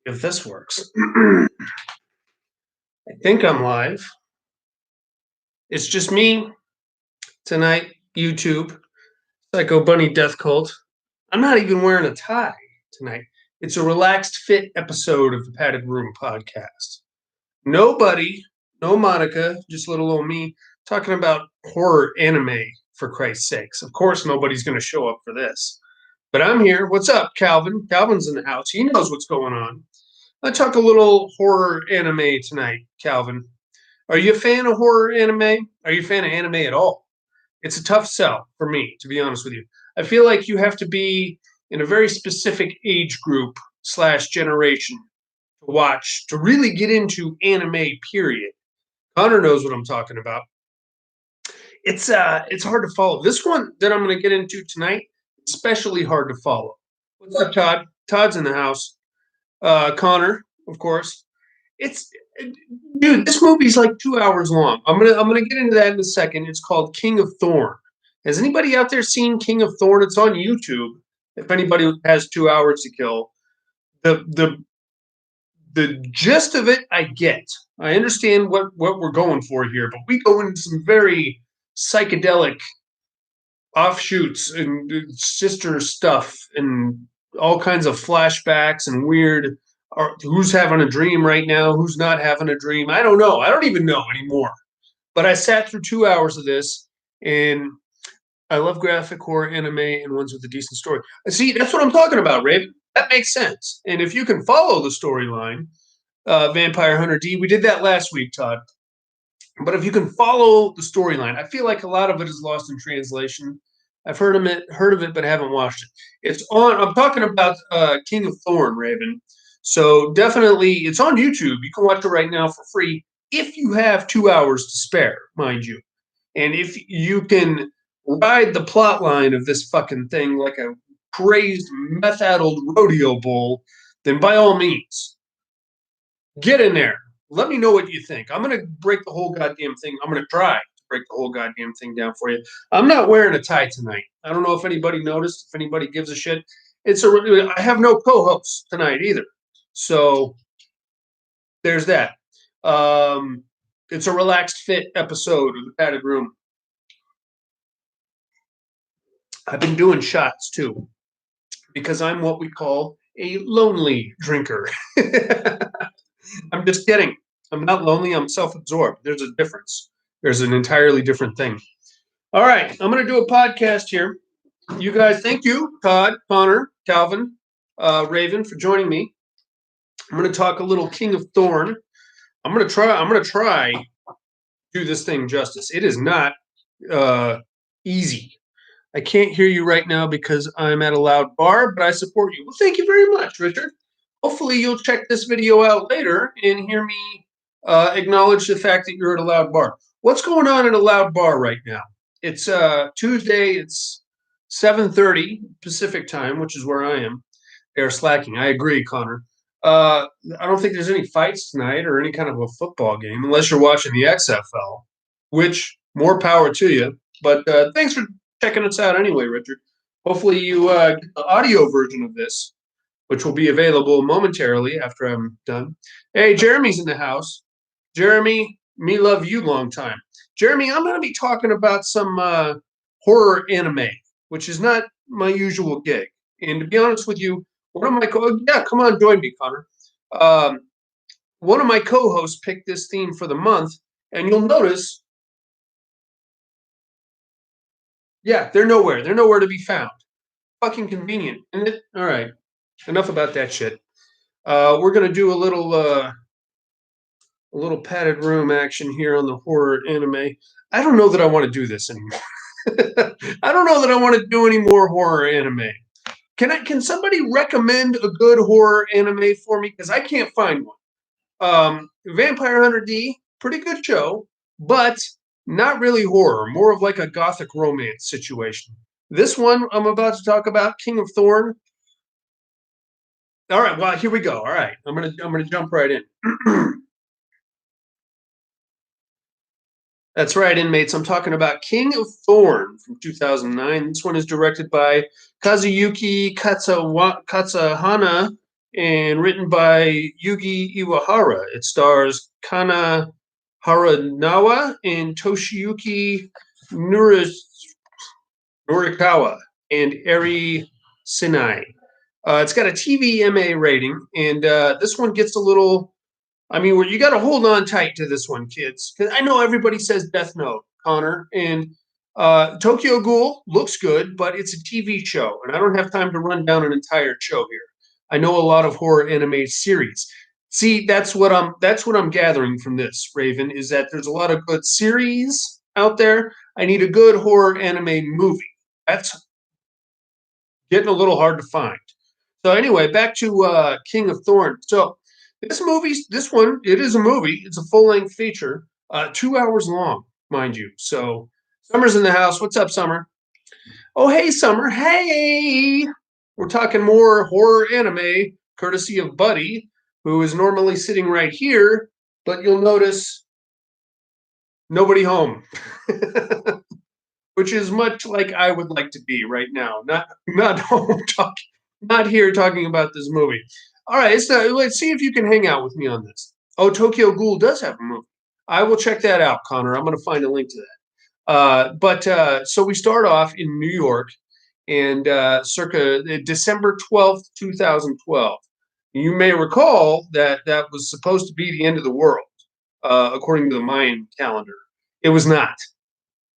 If this works. I think I'm live. It's just me tonight, YouTube, Psycho Bunny Death Cult. I'm not even wearing a tie tonight. It's a relaxed fit episode of the Padded Room podcast. Nobody, no Monica, just little old me, talking about horror anime, for Christ's sakes. Of course, nobody's going to show up for this. But I'm here. What's up, Calvin? Calvin's in the house. He knows what's going on. Let's talk a little horror anime tonight, Calvin. Are you a fan of horror anime? Are you a fan of anime at all? It's a tough sell for me, to be honest with you. I feel like you have to be in a very specific age group / generation to watch, to really get into anime, period. Connor knows what I'm talking about. It's hard to follow. This one that I'm going to get into tonight, especially hard to follow. What's up, Todd? Todd's in the house. Connor, of course. It's Dude, this movie's like 2 hours long. I'm gonna get into that in a second. It's called King of Thorn. Has anybody out there seen King of Thorn? It's on YouTube. If anybody has 2 hours to kill, the gist of it, I get. I understand what we're going for here, but we go into some very psychedelic offshoots and sister stuff and all kinds of flashbacks and weird. Or who's having a dream right now? Who's not having a dream? I don't know. I don't even know anymore. But I sat through 2 hours of this, and I love graphic horror anime and ones with a decent story. See, that's what I'm talking about, Raven. That makes sense. And if you can follow the storyline, Vampire Hunter D, we did that last week, Todd. But if you can follow the storyline, I feel like a lot of it is lost in translation. I've heard of it, but haven't watched it. It's on. I'm talking about King of Thorn, Raven. So definitely, it's on YouTube. You can watch it right now for free if you have 2 hours to spare, mind you. And if you can ride the plot line of this fucking thing like a crazed, meth-addled rodeo bull, then by all means, get in there. Let me know what you think. I'm going to break the whole goddamn thing. I'm going to try to break the whole goddamn thing down for you. I'm not wearing a tie tonight. I don't know if anybody noticed, if anybody gives a shit. I have no co-host tonight either. So there's that. It's a relaxed fit episode of the Padded Room. I've been doing shots too, because I'm what we call a lonely drinker. I'm just kidding. I'm not lonely. I'm self-absorbed. There's a difference. There's an entirely different thing. All right. I'm going to do a podcast here. You guys, thank you, Todd, Connor, Calvin, Raven, for joining me. I'm going to talk a little King of Thorn. I'm going to try do this thing justice. It is not easy. I can't hear you right now because I'm at a loud bar, but I support you. Well, thank you very much, Richard. Hopefully you'll check this video out later and hear me acknowledge the fact that you're at a loud bar. What's going on at a loud bar right now? It's Tuesday. It's 7:30 Pacific time, which is where I am. They're slacking. I agree, Connor. I don't think there's any fights tonight or any kind of a football game, unless you're watching the XFL, which more power to you. But thanks for checking us out anyway, Richard. Hopefully you get the audio version of this, which will be available momentarily after I'm done. Hey, Jeremy's in the house. Jeremy, me love you long time. Jeremy, I'm going to be talking about some horror anime, which is not my usual gig. And to be honest with you, come on, join me, Connor. One of my co-hosts picked this theme for the month, and you'll notice, yeah, they're nowhere. They're nowhere to be found. Fucking convenient, isn't it? All right, enough about that shit. We're gonna do a little padded room action here on the horror anime. I don't know that I want to do this anymore. I don't know that I want to do any more horror anime. Can somebody recommend a good horror anime for me? Because I can't find one. Vampire Hunter D, pretty good show, but not really horror, more of like a gothic romance situation. This one I'm about to talk about, King of Thorn. All right, well, here we go. All right, I'm gonna jump right in. That's right, inmates. I'm talking about King of Thorn from 2009. This one is directed by Kazuyuki Katsahana and written by Yugi Iwahara. It stars Kana Haranawa and Toshiyuki Nuris Norikawa and Eri Sinai. It's got a TVMA rating, and this one gets a little. I mean, you got to hold on tight to this one, kids, because I know everybody says Death Note, Connor, and Tokyo Ghoul looks good, but it's a TV show, and I don't have time to run down an entire show here. I know a lot of horror anime series. See, that's what I'm gathering from this, Raven, is that there's a lot of good series out there. I need a good horror anime movie. That's getting a little hard to find. So anyway, back to King of Thorn. So this one, it is a movie. It's a full length feature, 2 hours long, mind you. So Summer's in the house. What's up, Summer? Oh, hey, Summer. Hey, we're talking more horror anime, courtesy of Buddy, who is normally sitting right here, but you'll notice nobody home. Which is much like I would like to be right now. Not home talking, not here talking about this movie. All right, so let's see if you can hang out with me on this. Oh, Tokyo Ghoul does have a movie. I will check that out, Connor. I'm going to find a link to that. But so we start off in New York, and circa December 12th, 2012. You may recall that that was supposed to be the end of the world, according to the Mayan calendar. It was not.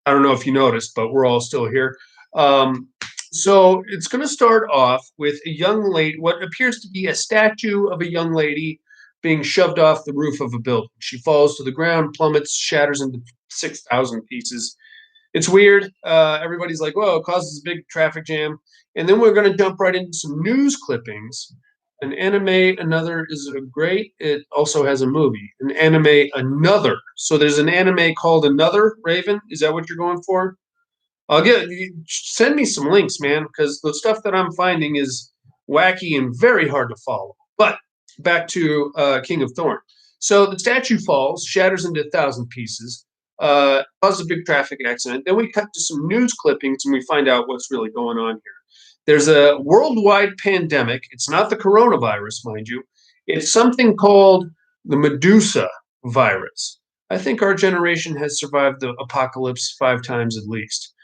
I don't know if you noticed, but we're all still here. Um, so it's going to start off with a young lady, what appears to be a statue of a young lady being shoved off the roof of a building. She falls to the ground, plummets, shatters into 6,000 pieces. It's weird. Everybody's like, "Whoa!" It causes a big traffic jam, and then we're going to jump right into some news clippings. An anime, another is a great. It also has a movie. An anime, another. So there's an anime called Another. Raven, is that what you're going for? Send me some links, man, because the stuff that I'm finding is wacky and very hard to follow. But back to King of Thorn. So the statue falls, shatters into 1,000 pieces, causes a big traffic accident. Then we cut to some news clippings and we find out what's really going on here. There's a worldwide pandemic. It's not the coronavirus, mind you. It's something called the Medusa virus. I think our generation has survived the apocalypse 5 times at least.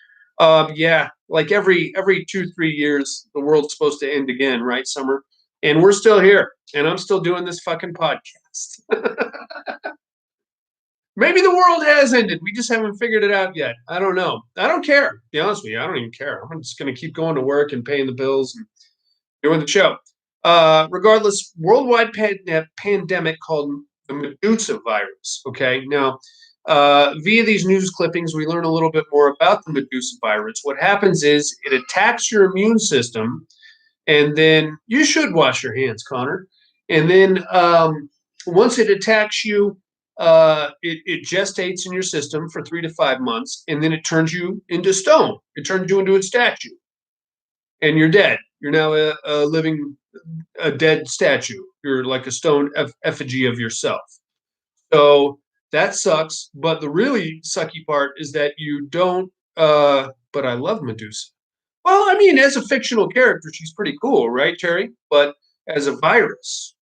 Yeah, like every 2 3 years, the world's supposed to end again, right, Summer? And we're still here, and I'm still doing this fucking podcast. Maybe the world has ended. We just haven't figured it out yet. I don't know. I don't care. To be honest with you, I don't even care. I'm just going to keep going to work and paying the bills and doing the show. Regardless, worldwide pandemic called the Medusa virus. Okay, now via these news clippings, we learn a little bit more about the Medusa virus. What happens is it attacks your immune system, and then you should wash your hands, Connor. And then once it attacks you, it gestates in your system for 3 to 5 months, and then it turns you into stone. It turns you into a statue, and you're dead. You're now a dead statue. You're like a stone effigy of yourself. So that sucks. But the really sucky part is that you don't. But I love Medusa. Well, I mean, as a fictional character, she's pretty cool, right, Terry? But as a virus,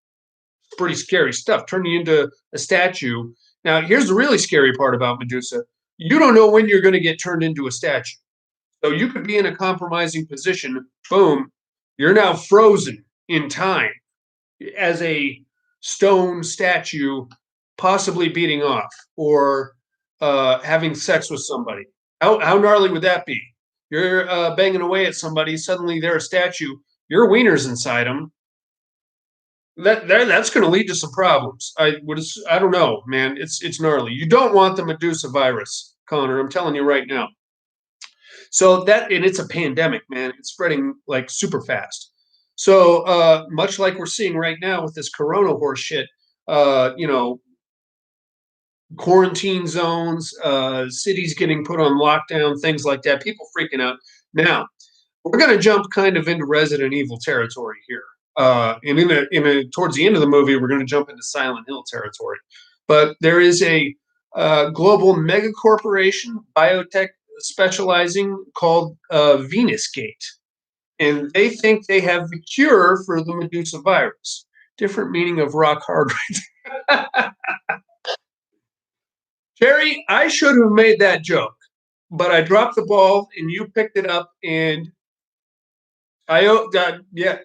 pretty scary stuff. Turning you into a statue. Now, here's the really scary part about Medusa. You don't know when you're going to get turned into a statue. So you could be in a compromising position. Boom, you're now frozen in time as a stone statue, possibly beating off or having sex with somebody. How gnarly would that be? You're banging away at somebody, suddenly they're a statue, your wiener's inside them. That's going to lead to some problems. I don't know, man. It's gnarly. You don't want the Medusa virus, Connor. I'm telling you right now. So and it's a pandemic, man. It's spreading like super fast. So much like we're seeing right now with this corona horse shit, you know, quarantine zones, cities getting put on lockdown, things like that, people freaking out. Now, we're going to jump kind of into Resident Evil territory here. And towards the end of the movie, we're going to jump into Silent Hill territory. But there is a global mega corporation, biotech specializing, called Venus Gate. and they think they have the cure for the Medusa virus. Different meaning of rock hard. Jerry, I should have made that joke, but I dropped the ball and you picked it up, and yeah,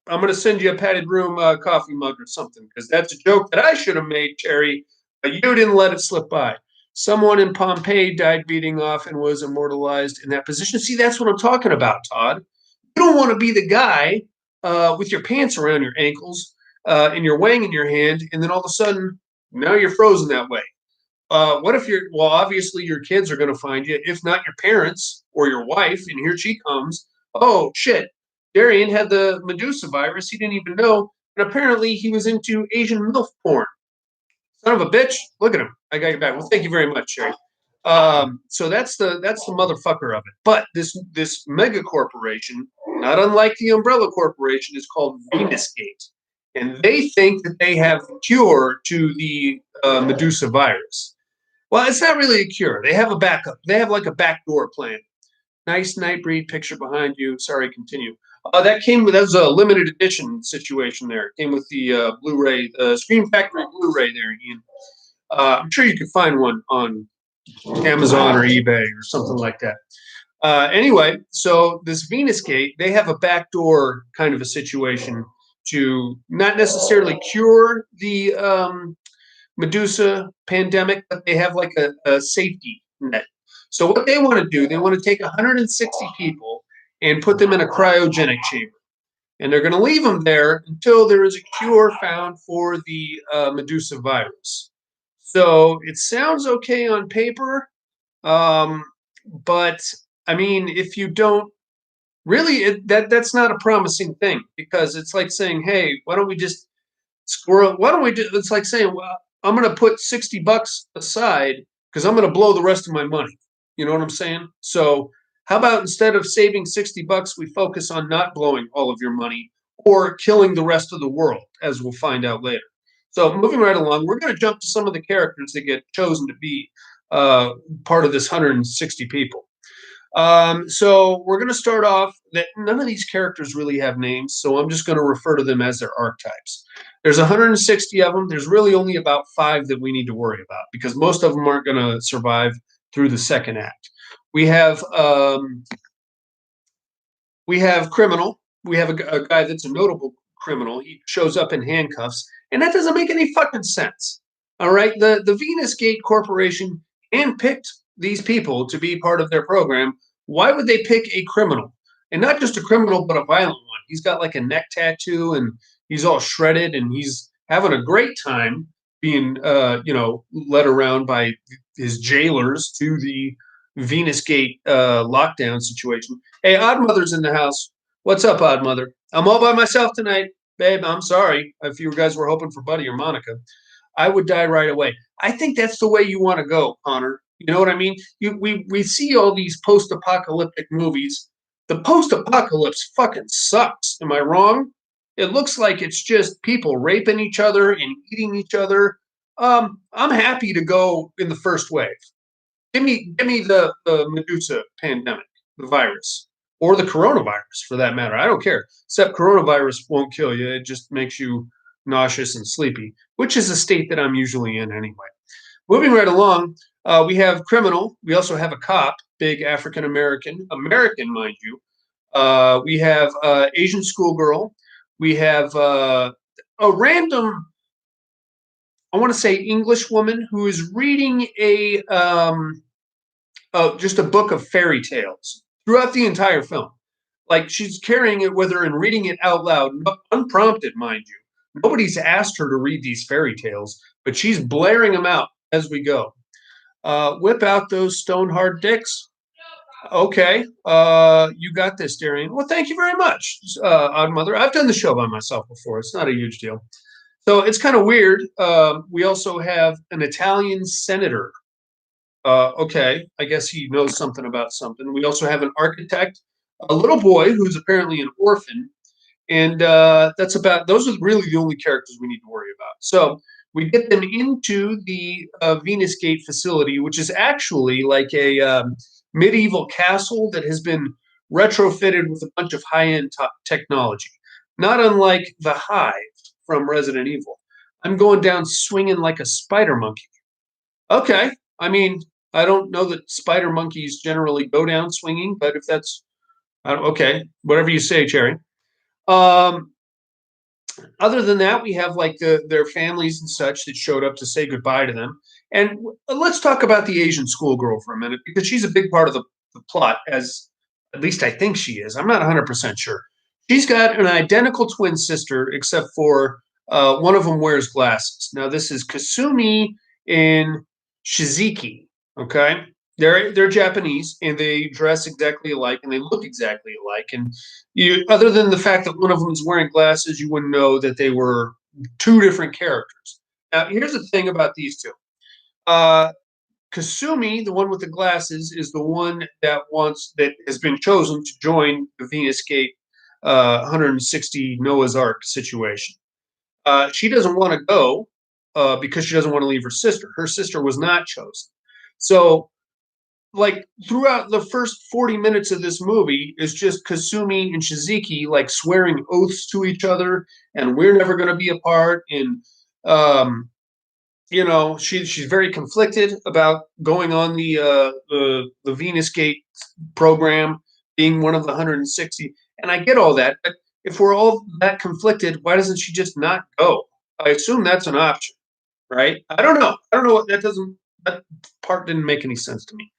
I'm going to send you a padded room coffee mug or something, because that's a joke that I should have made, Terry, but you didn't let it slip by. Someone in Pompeii died beating off and was immortalized in that position. See, that's what I'm talking about, Todd. You don't want to be the guy with your pants around your ankles and your wang in your hand, and then all of a sudden, now you're frozen that way. What if well, obviously your kids are going to find you, if not your parents or your wife, and here she comes. Oh, shit. Darian had the Medusa virus. He didn't even know. And apparently he was into Asian MILF porn. Son of a bitch. Look at him. I got you back. Well, thank you very much, Sherry. So that's the motherfucker of it. But this mega corporation, not unlike the Umbrella Corporation, is called Venusgate. And they think that they have the cure to the Medusa virus. Well, it's not really a cure. They have a backup. They have like a backdoor plan. Nice Nightbreed picture behind you. Sorry, continue. That was a limited edition situation there. It came with the Blu-ray, Scream Factory Blu-ray there, Ian. I'm sure you could find one on Amazon or eBay or something like that. Anyway, so this Venusgate, they have a backdoor kind of a situation to not necessarily cure the Medusa pandemic, but they have like a safety net. So what they want to do, they want to take 160 people and put them in a cryogenic chamber. And they're going to leave them there until there is a cure found for the Medusa virus. So it sounds okay on paper, but I mean, if you don't really, that's not a promising thing, because it's like saying, hey, why don't we just squirrel? Why don't we do? It's like saying, well, I'm going to put $60 aside because I'm going to blow the rest of my money. You know what I'm saying? So how about instead of saving $60, we focus on not blowing all of your money or killing the rest of the world, as we'll find out later. So moving right along, we're going to jump to some of the characters that get chosen to be part of this 160 people. So we're going to start off that none of these characters really have names, so I'm just going to refer to them as their archetypes. There's 160 of them. There's really only about 5 that we need to worry about, because most of them aren't going to survive through the second act. We have criminal. We have a guy that's a notable criminal. He shows up in handcuffs, and that doesn't make any fucking sense. All right, the Venusgate Corporation handpicked these people to be part of their program. Why would they pick a criminal? And not just a criminal, but a violent one. He's got like a neck tattoo, and he's all shredded, and he's having a great time being, led around by his jailers to the Venusgate lockdown situation. Hey, Odd Mother's in the house. What's up, Odd Mother? I'm all by myself tonight, babe. I'm sorry if you guys were hoping for Buddy or Monica. I would die right away. I think that's the way you want to go, Connor. You know what I mean? We see all these post-apocalyptic movies. The post-apocalypse fucking sucks. Am I wrong? It looks like it's just people raping each other and eating each other. I'm happy to go in the first wave. Give me the Medusa pandemic, the virus, or the coronavirus for that matter. I don't care. Except coronavirus won't kill you. It just makes you nauseous and sleepy, which is a state that I'm usually in anyway. Moving right along, we have criminal. We also have a cop, big African American, mind you. We have Asian schoolgirl. We have a random, I want to say, English woman who is reading just a book of fairy tales throughout the entire film. Like, she's carrying it with her and reading it out loud, unprompted, mind you. Nobody's asked her to read these fairy tales, but she's blaring them out as we go. Whip out those stone hard dicks. Okay, you got this, Darian. Well, thank you very much, Odd Mother. I've done the show by myself before. It's not a huge deal. So it's kind of weird. We also have an Italian senator. Okay, I guess he knows something about something. We also have an architect, a little boy who's apparently an orphan, and those are really the only characters we need to worry about. So we get them into the Venusgate facility, which is actually like a medieval castle that has been retrofitted with a bunch of high-end technology, not unlike the Hive from Resident Evil. I'm going down swinging like a spider monkey. Okay, I mean, I don't know that spider monkeys generally go down swinging, but if that's okay, whatever you say, Cherry. Um, Other than that, we have like their families and such that showed up to say goodbye to them. And let's talk about the Asian schoolgirl for a minute because she's a big part of the plot, as at least I think she is. I'm not 100% sure. She's got an identical twin sister, except for one of them wears glasses. Now, this is Kasumi and Shizuki. Okay, they're Japanese and they dress exactly alike and they look exactly alike. And you, other than the fact that one of them is wearing glasses, you wouldn't know that they were two different characters. Now, here's the thing about these two. Uh, Kasumi, the one with the glasses, is the one that has been chosen to join the Venus Gate 160 Noah's Ark situation. She doesn't want to go because she doesn't want to leave her sister. Her sister was not chosen. So like throughout the first 40 minutes of this movie is just Kasumi and Shizuki like swearing oaths to each other and we're never going to be apart and um she's very conflicted about going on the Venus Gate program, being one of the 160, and I get all that, but if we're all that conflicted, why doesn't she just not go? I assume that's an option, right? I don't know what that part didn't make any sense to me.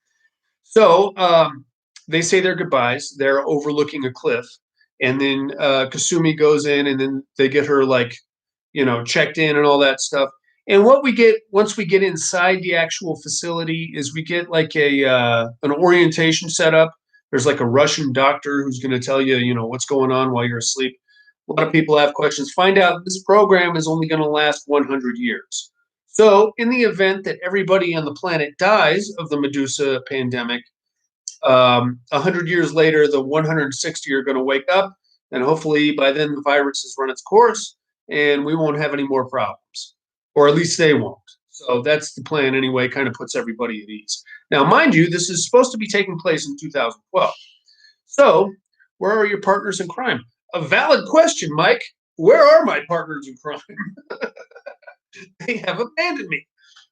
So they say their goodbyes. They're overlooking a cliff, and then Kasumi goes in, and then they get her like, checked in and all that stuff. And what we get once we get inside the actual facility is we get like a an orientation set up. There's like a Russian doctor who's going to tell you, what's going on while you're asleep. A lot of people have questions. Find out this program is only going to last 100 years. So, in the event that everybody on the planet dies of the Medusa pandemic, 100 years later, the 160 are going to wake up, and hopefully by then the virus has run its course, and we won't have any more problems, or at least they won't. So that's the plan anyway. Kind of puts everybody at ease. Now, mind you, this is supposed to be taking place in 2012. So, where are your partners in crime? A valid question, Mike. Where are my partners in crime? They have abandoned me,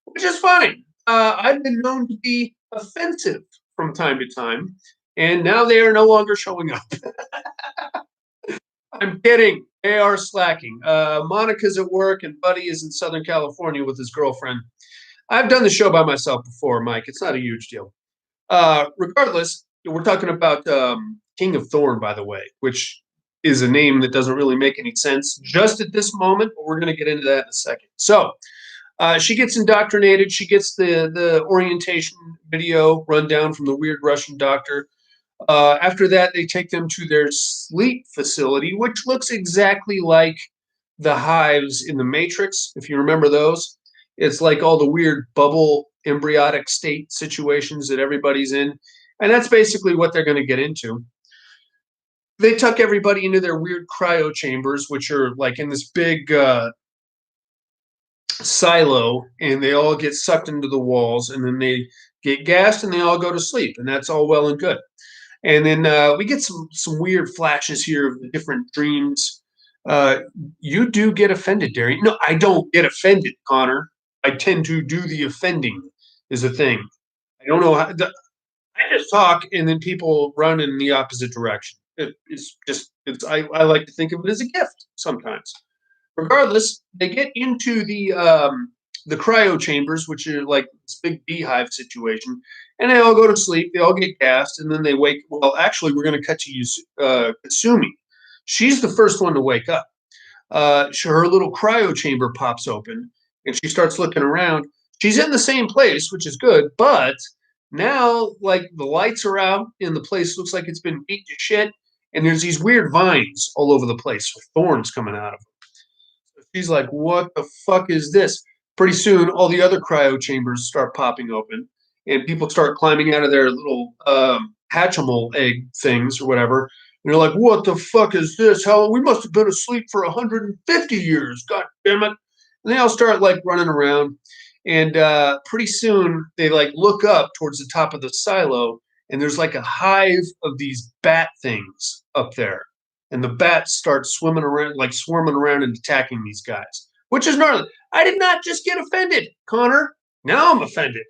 which is fine. I've been known to be offensive from time to time, and now they are no longer showing up. I'm kidding. They are slacking. Monica's at work, and Buddy is in Southern California with his girlfriend. I've done the show by myself before, Mike. It's not a huge deal. Regardless, we're talking about King of Thorn, by the way, which is a name that doesn't really make any sense just at this moment, but we're going to get into that in a second. So, she gets indoctrinated. She gets the orientation video rundown from the weird Russian doctor. After that, they take them to their sleep facility, which looks exactly like the hives in the Matrix, if you remember those. It's like all the weird bubble embryonic state situations that everybody's in. And that's basically what they're going to get into. They tuck everybody into their weird cryo chambers, which are like in this big silo, and they all get sucked into the walls, and then they get gassed and they all go to sleep. And that's all well and good. And then we get some weird flashes here of the different dreams. You do get offended, Darian. No, I don't get offended, Connor. I tend to do the offending is a thing. I don't know how. I just talk, and then people run in the opposite direction. It's just I like to think of it as a gift sometimes. Regardless, they get into the cryo chambers, which are like this big beehive situation, and they all go to sleep. They all get gassed, and then they wake. Well, actually, we're going to cut to Katsumi. She's the first one to wake up. Her little cryo chamber pops open, and she starts looking around. She's in the same place, which is good, but now, like, the lights are out, and the place looks like it's been beat to shit, and there's these weird vines all over the place with thorns coming out of them. So she's like, what the fuck is this? Pretty soon, all the other cryo chambers start popping open, and people start climbing out of their little Hatchimal egg things or whatever. And they're like, what the fuck is this? How we must have been asleep for 150 years. God damn it. And they all start like running around. And pretty soon they like look up towards the top of the silo, and there's like a hive of these bat things up there, and the bats start swimming around, like swarming around and attacking these guys, which is gnarly. I did not just get offended, Connor. Now I'm offended.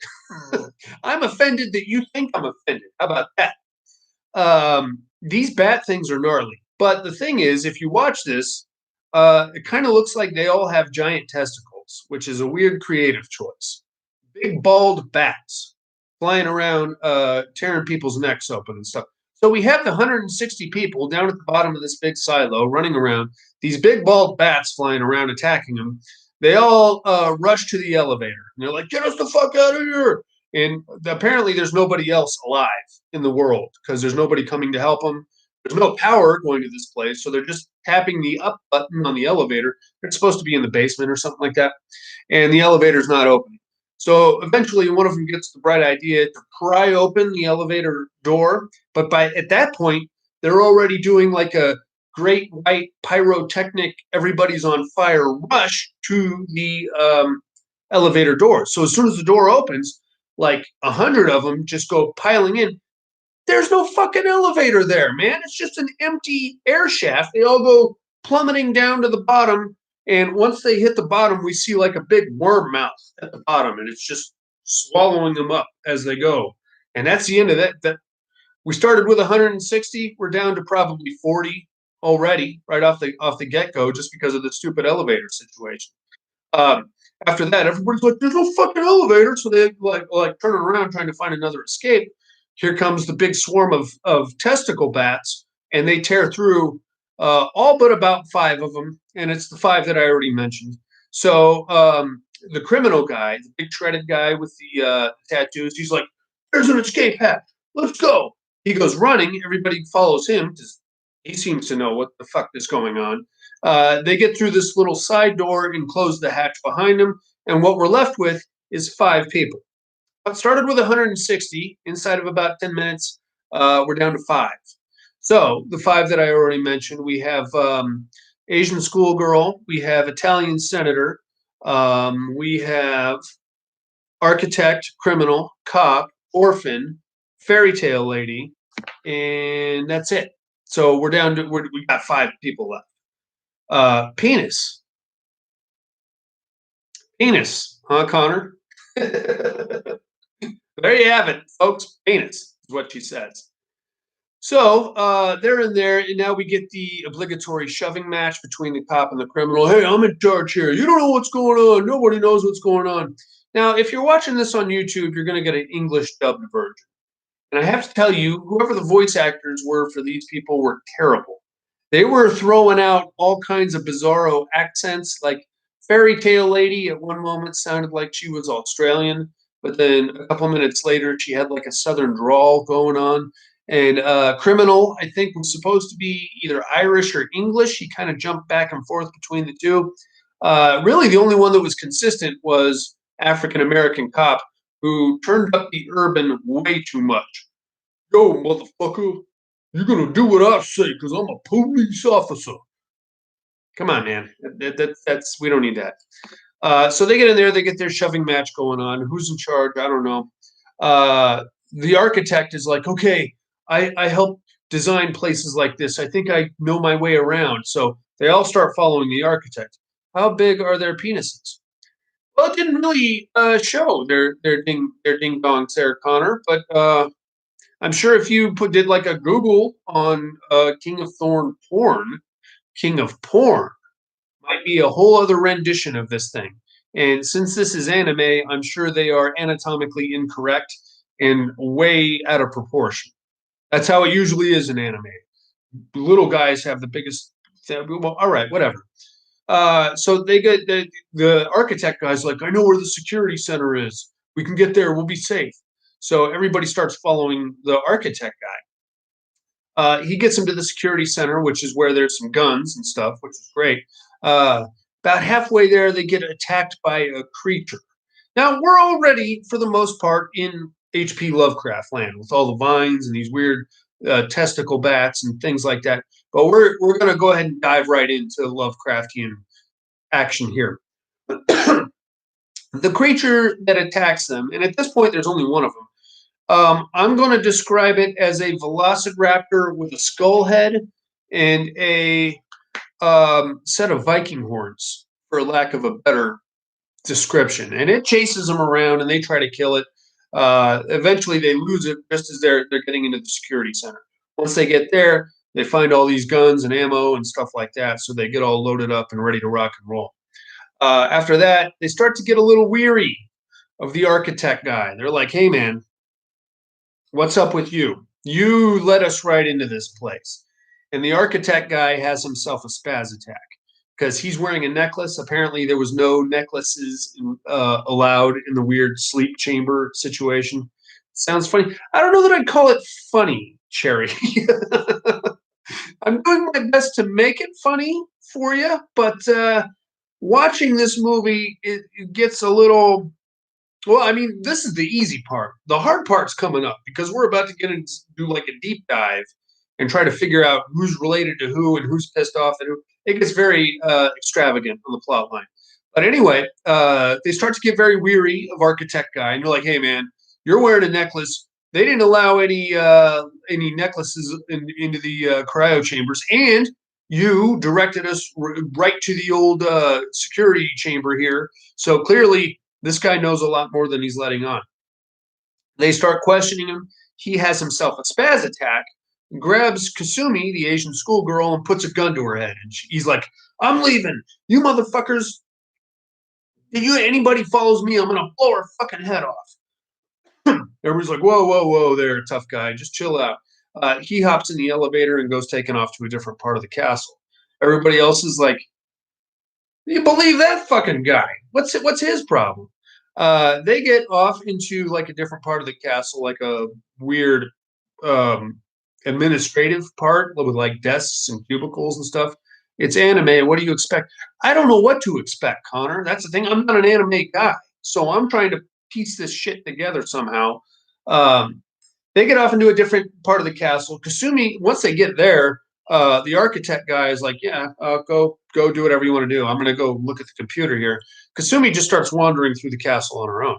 I'm offended that you think I'm offended. How about that? These bat things are gnarly. But the thing is, if you watch this, it kind of looks like they all have giant testicles, which is a weird creative choice. Big bald bats flying around, tearing people's necks open and stuff. So we have the 160 people down at the bottom of this big silo running around, these big bald bats flying around attacking them. They all rush to the elevator. And they're like, get us the fuck out of here. And apparently there's nobody else alive in the world because there's nobody coming to help them. There's no power going to this place. So they're just tapping the up button on the elevator. It's supposed to be in the basement or something like that. And the elevator's not opening. So eventually one of them gets the bright idea to pry open the elevator door. But at that point, they're already doing like a great white pyrotechnic, everybody's on fire rush to the elevator door. So as soon as the door opens, like 100 of them just go piling in. There's no fucking elevator there, man. It's just an empty air shaft. They all go plummeting down to the bottom. And once they hit the bottom, we see like a big worm mouth at the bottom, and it's just swallowing them up as they go. And that's the end of that. We started with 160. We're down to probably 40 already, right off the get go, just because of the stupid elevator situation. Um, After that, everybody's like, "There's no fucking elevator," so they like turn around trying to find another escape. Here comes the big swarm of testicle bats, and they tear through all but about 5 of them, and it's the 5 that I already mentioned. So the criminal guy, the big shredded guy with the tattoos, he's like, "There's an escape hatch. Let's go." He goes running. Everybody follows him because he seems to know what the fuck is going on. They get through this little side door and close the hatch behind them. And what we're left with is 5 people. It started with 160. Inside of about 10 minutes, we're down to 5. So the 5 that I already mentioned, we have Asian schoolgirl, we have Italian senator, we have architect, criminal, cop, orphan, fairy tale lady, and that's it. So we're down to we got 5 people left. Penis. Penis, huh, Connor? There you have it, folks. Penis is what she says. So they're in there, and now we get the obligatory shoving match between the cop and the criminal. Hey, I'm in charge here. You don't know what's going on. Nobody knows what's going on. Now, if you're watching this on YouTube, you're going to get an English dubbed version. And I have to tell you, whoever the voice actors were for these people were terrible. They were throwing out all kinds of bizarro accents, like Fairy Tale Lady at one moment sounded like she was Australian, but then a couple minutes later she had like a southern drawl going on. And Criminal, I think, was supposed to be either Irish or English. He kind of jumped back and forth between the two. Really, the only one that was consistent was African American Cop, who turned up the urban way too much. Yo, motherfucker, you're gonna do what I say because I'm a police officer. Come on, man. That's we don't need that. So they get in there, they get their shoving match going on. Who's in charge? I don't know. The architect is like, okay, I help design places like this. I think I know my way around. So they all start following the architect. How big are their penises? Well, it didn't really show their ding dongs there, Connor. But I'm sure if you did like a Google on King of Thorn porn, King of Porn might be a whole other rendition of this thing. And since this is anime, I'm sure they are anatomically incorrect and way out of proportion. That's how it usually is in anime. Little guys have the biggest. Well, all right, whatever. So they get the architect guy's like, I know where the security center is. We can get there. We'll be safe. So everybody starts following the architect guy. He gets him to the security center, which is where there's some guns and stuff, which is great. About halfway there, they get attacked by a creature. Now, we're already, for the most part, in H.P. Lovecraft land with all the vines and these weird testicle bats and things like that. But we're going to go ahead and dive right into Lovecraftian action here. The creature that attacks them, and at this point, there's only one of them, I'm going to describe it as a velociraptor with a skull head and a set of Viking horns, for lack of a better description. And it chases them around, and they try to kill it. Eventually, they lose it just as they're getting into the security center. Once they get there, they find all these guns and ammo and stuff like that, so they get all loaded up and ready to rock and roll. After that, they start to get a little weary of the architect guy. They're like, "Hey, man, what's up with you? You led us right into this place." And the architect guy has himself a spaz attack because he's wearing a necklace. Apparently, there was no necklaces allowed in the weird sleep chamber situation. Sounds funny. I don't know that I'd call it funny, Cherry. I'm doing my best to make it funny for you, but watching this movie, it gets a little. Well, I mean, this is the easy part. The hard part's coming up because we're about to get into do like a deep dive and try to figure out who's related to who and who's pissed off and who. It gets very extravagant on the plot line. But anyway, they start to get very weary of Architect Guy, and they're like, "Hey, man, you're wearing a necklace. They didn't allow any necklaces into the cryo chambers, and you directed us right to the old security chamber here. So clearly, this guy knows a lot more than he's letting on." They start questioning him. He has himself a spaz attack, grabs Kasumi, the Asian schoolgirl, and puts a gun to her head. And he's like, "I'm leaving. You motherfuckers, if you anybody follows me, I'm gonna blow her fucking head off." Everybody's like, "Whoa, whoa, whoa, there, tough guy. Just chill out." He hops in the elevator and goes taking off to a different part of the castle. Everybody else is like, "You believe that fucking guy? What's his problem?" They get off into like a different part of the castle, like a weird um, administrative part with like desks and cubicles and stuff. It's anime. What do you expect? I don't know what to expect, Connor. That's the thing. I'm not an anime guy, so I'm trying to piece this shit together somehow. Um, they get off into a different part of the castle. Kasumi, once they get there, the architect guy is like, "Yeah, go do whatever you want to do. I'm going to go look at the computer here." Kasumi just starts wandering through the castle on her own.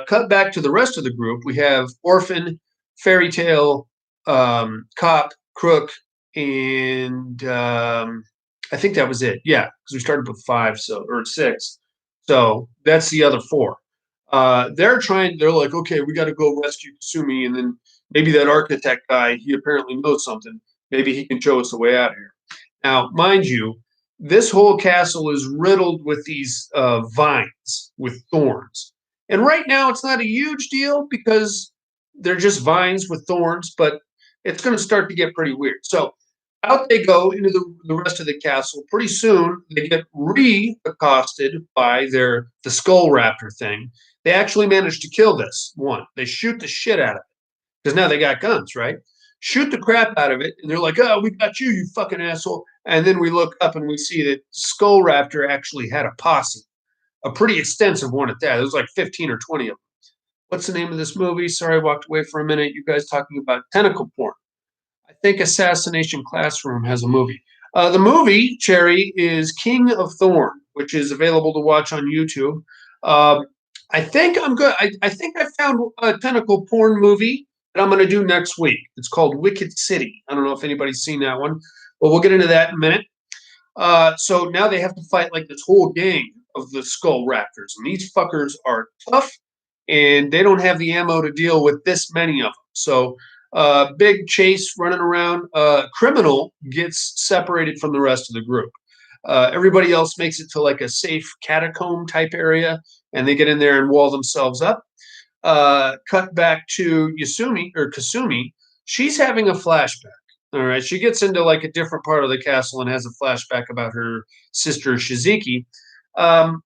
Cut back to the rest of the group. We have Orphan, Fairy Tale, Cop, Crook, and I think that was it. Yeah, because we started with five, so or six. So that's the other four. They're trying. They're like, "Okay, we got to go rescue Kasumi, and then maybe that architect guy. He apparently knows something. Maybe he can show us the way out of here." Now, mind you, this whole castle is riddled with these vines with thorns. And right now, it's not a huge deal because they're just vines with thorns, but it's going to start to get pretty weird. So out they go into the rest of the castle. Pretty soon, they get re-accosted by the skull raptor thing. They actually manage to kill this one. They shoot the shit out of it because now they got guns, right? Shoot the crap out of it, and they're like, "Oh, we got you, you fucking asshole." And then we look up and we see that Skull Raptor actually had a posse, a pretty extensive one at that. It was like 15 or 20 of them. What's the name of this movie? Sorry, I walked away for a minute. You guys talking about tentacle porn. I think Assassination Classroom has a movie. The movie, Cherry, is King of Thorn, which is available to watch on YouTube. Um, I think I'm good. I think I found a tentacle porn movie that I'm going to do next week. It's called Wicked City. I don't know if anybody's seen that one, but we'll get into that in a minute. So now they have to fight like this whole gang of the Skull Raptors, and these fuckers are tough, and they don't have the ammo to deal with this many of them. So big chase running around. Criminal gets separated from the rest of the group. Everybody else makes it to like a safe catacomb type area, and they get in there and wall themselves up. Cut back to Kasumi. She's having a flashback. All right, she gets into like a different part of the castle and has a flashback about her sister Shiziki. Um,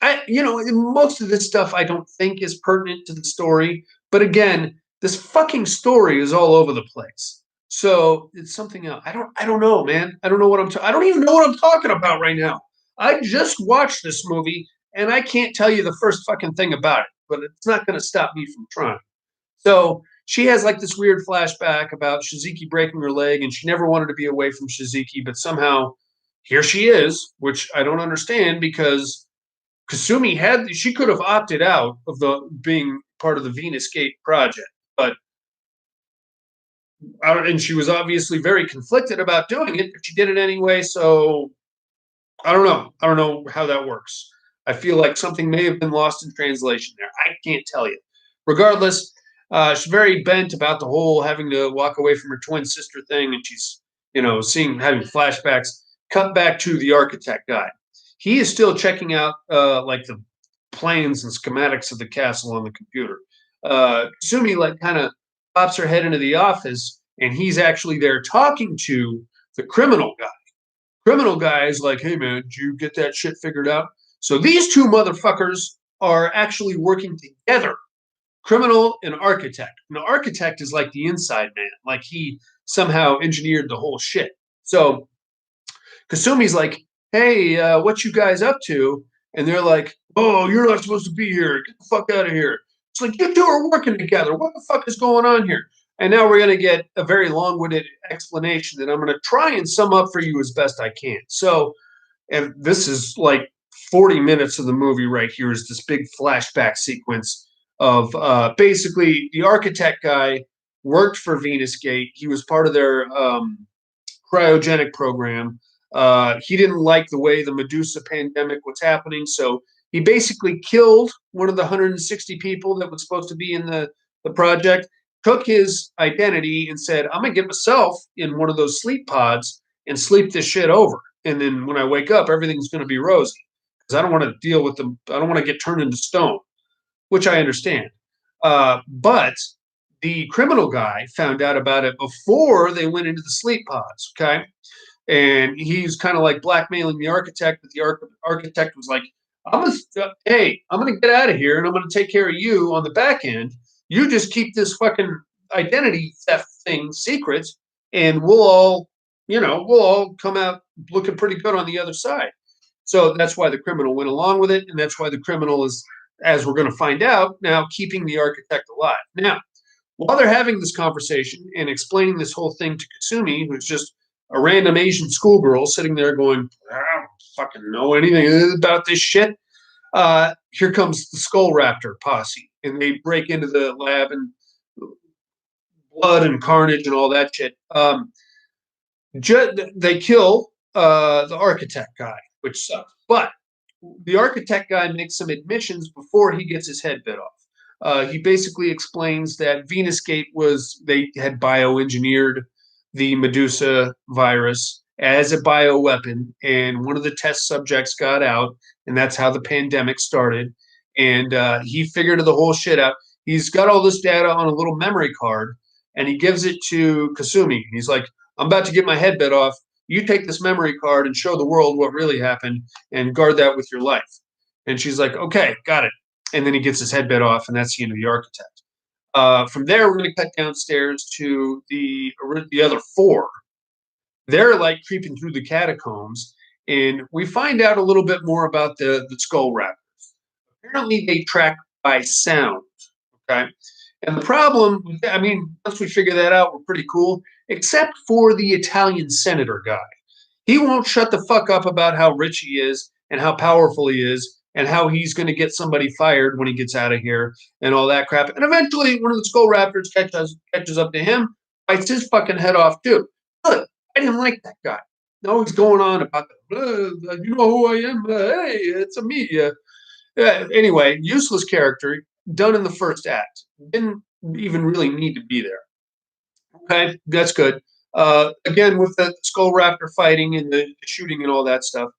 most of this stuff I don't think is pertinent to the story, but again, this fucking story is all over the place. So it's something else. I don't know, man. I don't know I don't even know what I'm talking about right now. I just watched this movie and I can't tell you the first fucking thing about it, but it's not going to stop me from trying. So she has like this weird flashback about Shiziki breaking her leg, and she never wanted to be away from Shiziki, but somehow here she is, which I don't understand because Kasumi she could have opted out of the being part of the Venus Gate project. But and she was obviously very conflicted about doing it, but she did it anyway. So I don't know. I don't know how that works. I feel like something may have been lost in translation there. I can't tell you. Regardless, she's very bent about the whole having to walk away from her twin sister thing, and she's seeing having flashbacks. Cut back to the architect guy. He is still checking out like the plans and schematics of the castle on the computer. Sumi like kind of pops her head into the office, and he's actually there talking to the criminal guy is like, hey man, did you get that shit figured out? So these two motherfuckers are actually working together, criminal and architect. And the architect is like the inside man, like he somehow engineered the whole shit. So Kasumi's like, hey, what you guys up to? And they're like, oh, you're not supposed to be here. Get the fuck out of here. It's like, you two are working together. What the fuck is going on here? And now we're going to get a very long-winded explanation that I'm going to try and sum up for you as best I can. So, and this is like 40 minutes of the movie right here is this big flashback sequence of basically the architect guy worked for Venus Gate. He was part of their cryogenic program. He didn't like the way the Medusa pandemic was happening, so he basically killed one of the 160 people that was supposed to be in the project, took his identity and said, I'm going to get myself in one of those sleep pods and sleep this shit over. And then when I wake up, everything's going to be rosy because I don't want to deal with them. I don't want to get turned into stone, which I understand. But the criminal guy found out about it before they went into the sleep pods. Okay. And he's kind of like blackmailing the architect, but the architect was like, I'm going to get out of here and I'm going to take care of you on the back end. You just keep this fucking identity theft thing secret, and we'll all come out looking pretty good on the other side. So that's why the criminal went along with it, and that's why the criminal is, as we're going to find out, now keeping the architect alive. Now, while they're having this conversation and explaining this whole thing to Kasumi, who's just a random Asian schoolgirl sitting there going, I don't fucking know anything about this shit. Here comes the Skull Raptor posse, and they break into the lab and blood and carnage and all that shit. They kill the architect guy, which sucks. But the architect guy makes some admissions before he gets his head bit off. He basically explains that Venus Gate they had bioengineered the Medusa virus as a bioweapon, and one of the test subjects got out, and that's how the pandemic started. And he figured the whole shit out. He's got all this data on a little memory card, and he gives it to Kasumi. He's like, I'm about to get my head bit off. You take this memory card and show the world what really happened and guard that with your life. And she's like, okay, got it. And then he gets his head bit off, and that's the end of the architect. From there, we're going to cut downstairs to the other four. They're like creeping through the catacombs, and we find out a little bit more about the skull raptors. Apparently, they track by sound. Okay, and the problem, I mean, once we figure that out, we're pretty cool. Except for the Italian senator guy, he won't shut the fuck up about how rich he is and how powerful he is and how he's going to get somebody fired when he gets out of here and all that crap. And eventually, one of the skull raptors catches up to him, bites his fucking head off too. Look, I didn't like that guy. No, he's going on about you know who I am. Hey, it's a me. Anyway, useless character, done in the first act. Didn't even really need to be there. Okay, that's good. Again, with the skull raptor fighting and the shooting and all that stuff,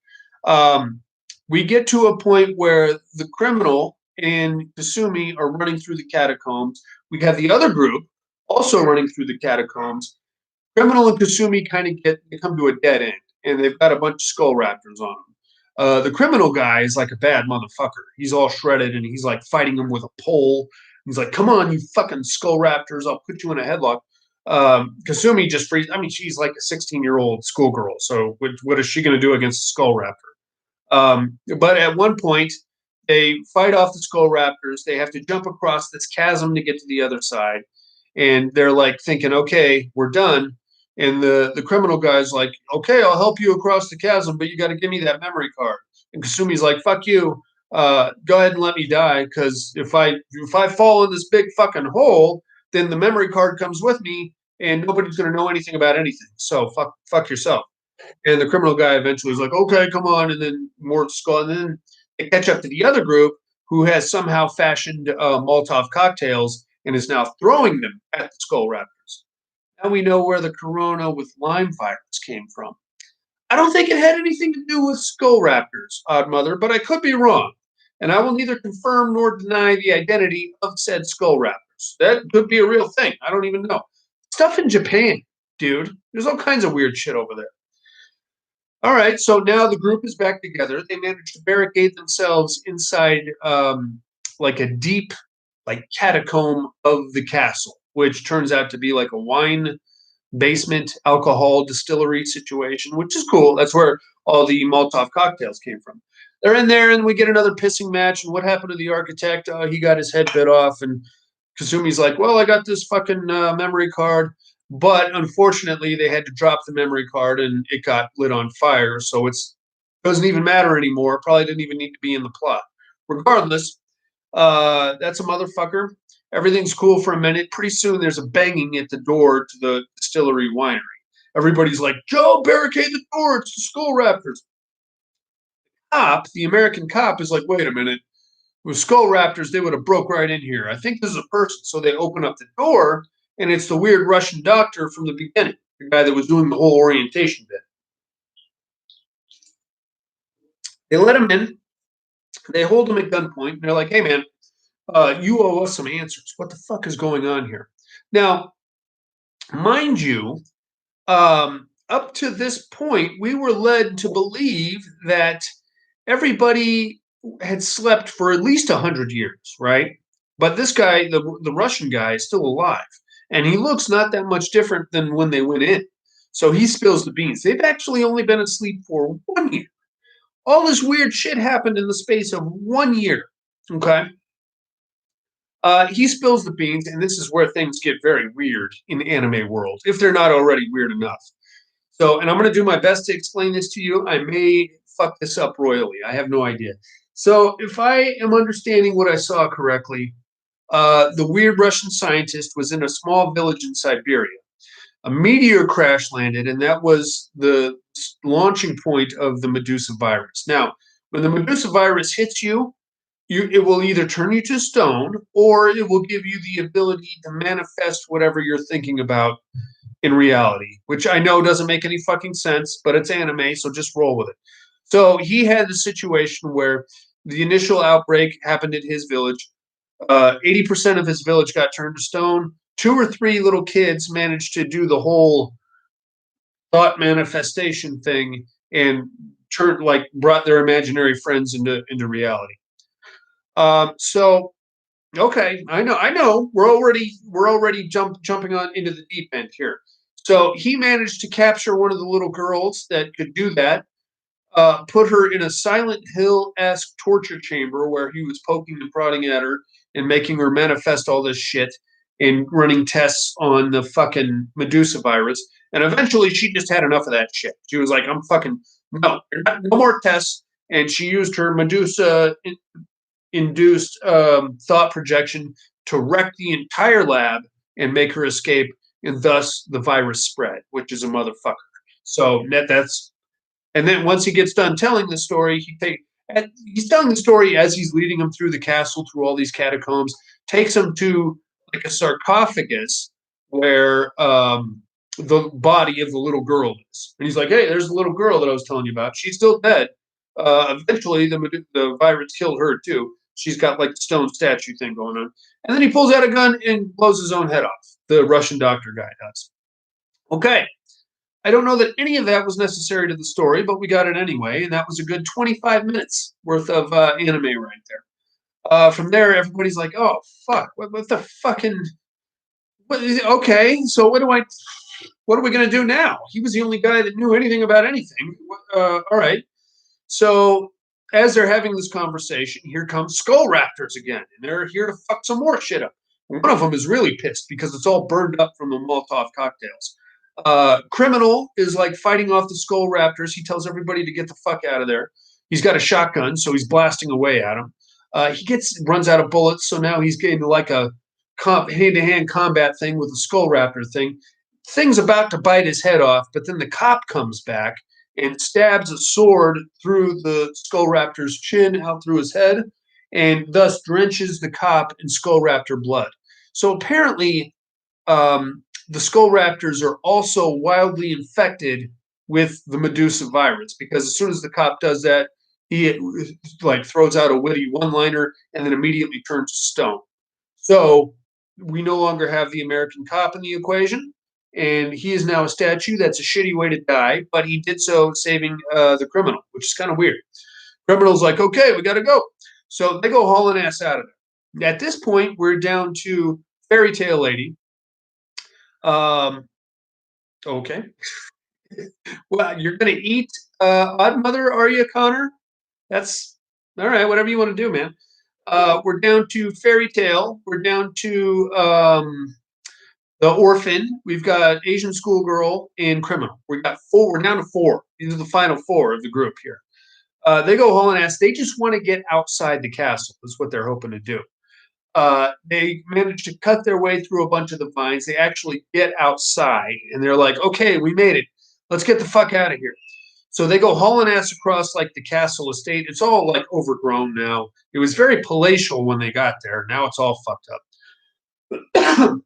we get to a point where the criminal and Kasumi are running through the catacombs. We have the other group also running through the catacombs. Criminal and Kasumi kind of come to a dead end, and they've got a bunch of skull raptors on them. The criminal guy is like a bad motherfucker. He's all shredded, and he's like fighting them with a pole. He's like, "Come on, you fucking skull raptors! I'll put you in a headlock." Kasumi just freezes. I mean, she's like a 16-year-old schoolgirl. So what is she going to do against a skull raptor? But at one point, they fight off the skull raptors. They have to jump across this chasm to get to the other side, and they're like thinking, "Okay, we're done." And the criminal guy's like, "Okay, I'll help you across the chasm, but you got to give me that memory card." And Kasumi's like, "Fuck you! Go ahead and let me die, because if I fall in this big fucking hole, then the memory card comes with me, and nobody's gonna know anything about anything. So fuck yourself. And the criminal guy eventually is like, okay, come on, and then more skull, and then they catch up to the other group who has somehow fashioned Molotov cocktails and is now throwing them at the skull raptors. Now we know where the corona with Lyme virus came from. I don't think it had anything to do with skull raptors, Odd Mother, but I could be wrong. And I will neither confirm nor deny the identity of said skull raptors. That could be a real thing. I don't even know. Stuff in Japan, dude. There's all kinds of weird shit over there. All right, so now the group is back together. They managed to barricade themselves inside like a deep, like catacomb of the castle, which turns out to be like a wine basement alcohol distillery situation, which is cool. That's where all the Molotov cocktails came from. They're in there, and we get another pissing match. And what happened to the architect? He got his head bit off, and Kazumi's like, "Well, I got this fucking memory card." But unfortunately, they had to drop the memory card, and it got lit on fire. So it doesn't even matter anymore. Probably didn't even need to be in the plot. Regardless, that's a motherfucker. Everything's cool for a minute. Pretty soon, there's a banging at the door to the distillery winery. Everybody's like, "Joe, barricade the door. It's the Skull Raptors." The American cop, is like, "Wait a minute. With Skull Raptors, they would have broke right in here. I think this is a person." So they open up the door, and it's the weird Russian doctor from the beginning, the guy that was doing the whole orientation bit. They let him in. They hold him at gunpoint. And they're like, "Hey, man, you owe us some answers. What the fuck is going on here?" Now, mind you, up to this point, we were led to believe that everybody had slept for at least 100 years, right? But this guy, the Russian guy, is still alive. And he looks not that much different than when they went in. So he spills the beans. They've actually only been asleep for 1 year. All this weird shit happened in the space of 1 year. Okay. He spills the beans, and this is where things get very weird in the anime world, if they're not already weird enough. So, and I'm going to do my best to explain this to you. I may fuck this up royally. I have no idea. So, if I am understanding what I saw correctly, the weird Russian scientist was in a small village in Siberia. A meteor crash landed, and that was the launching point of the Medusa virus. Now, when the Medusa virus hits you, it will either turn you to stone, or it will give you the ability to manifest whatever you're thinking about in reality, which I know doesn't make any fucking sense, but it's anime, so just roll with it. So he had a situation where the initial outbreak happened in his village. 80% of his village got turned to stone. 2 or 3 little kids managed to do the whole thought manifestation thing and brought their imaginary friends into reality. So okay, I know. We're already jumping on into the deep end here. So he managed to capture one of the little girls that could do that, put her in a Silent Hill-esque torture chamber where he was poking and prodding at her and making her manifest all this shit and running tests on the fucking Medusa virus. And eventually she just had enough of that shit. She was like, "I'm fucking, no more tests." And she used her Medusa induced thought projection to wreck the entire lab and make her escape, and thus the virus spread, which is a motherfucker. So that's, and then once he gets done telling the story, he's telling the story as he's leading him through the castle, through all these catacombs, takes him to like a sarcophagus where the body of the little girl is, and he's like, "Hey, there's the little girl that I was telling you about. She's still dead. Eventually, the virus killed her too. She's got like the stone statue thing going on." And then he pulls out a gun and blows his own head off. The Russian doctor guy does. Okay. I don't know that any of that was necessary to the story, but we got it anyway. And that was a good 25 minutes worth of anime right there. From there, everybody's like, "Oh, fuck. What the fucking. Okay. So what are we going to do now? He was the only guy that knew anything about anything. All right. So as they're having this conversation, here comes Skull Raptors again, and they're here to fuck some more shit up. One of them is really pissed because it's all burned up from the Molotov cocktails. Criminal is like fighting off the Skull Raptors. He tells everybody to get the fuck out of there. He's got a shotgun, so he's blasting away at him. He runs out of bullets, so now he's getting like a hand-to-hand combat thing with the skull raptor thing. Thing's about to bite his head off, but then the cop comes back and stabs a sword through the skull raptor's chin out through his head, and thus drenches the cop in skull raptor blood. So apparently, the skull raptors are also wildly infected with the Medusa virus, because as soon as the cop does that, he like throws out a witty one-liner and then immediately turns to stone. So we no longer have the American cop in the equation, and he is now a statue. That's a shitty way to die, but he did so saving the criminal, which is kind of weird. Criminal's like, okay, we got to go. So they go hauling ass out of there. At this point, we're down to Fairy Tale Lady. Okay. Well, you're going to eat Odd Mother, are you, Connor? That's all right. Whatever you want to do, man. We're down to Fairy Tale. We're down to the Orphan. We've got Asian Schoolgirl and Criminal. We got four. We're down to four. These are the final four of the group here. They go hauling ass. They just want to get outside the castle. That's what they're hoping to do. They manage to cut their way through a bunch of the vines. They actually get outside, and they're like, okay, we made it. Let's get the fuck out of here. So they go hauling ass across like the castle estate. It's all like overgrown now. It was very palatial when they got there. Now it's all fucked up.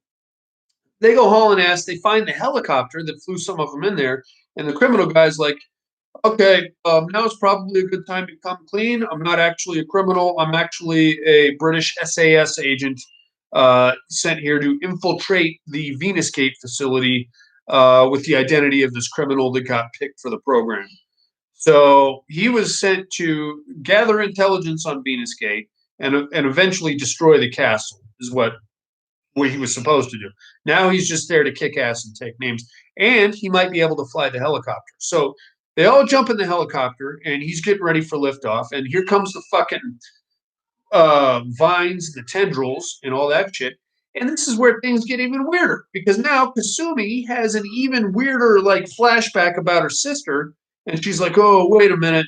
They go hauling ass. They find the helicopter that flew some of them in there, and the criminal guy's like, okay, now is probably a good time to come clean. I'm not actually a criminal. I'm actually a British SAS agent sent here to infiltrate the Venus Gate facility with the identity of this criminal that got picked for the program. So he was sent to gather intelligence on Venus Gate and eventually destroy the castle, is what he was supposed to do. Now he's just there to kick ass and take names. And he might be able to fly the helicopter. So they all jump in the helicopter, and he's getting ready for liftoff. And here comes the fucking vines, the tendrils, and all that shit. And this is where things get even weirder, because now Kasumi has an even weirder like flashback about her sister, and she's like, "Oh, wait a minute."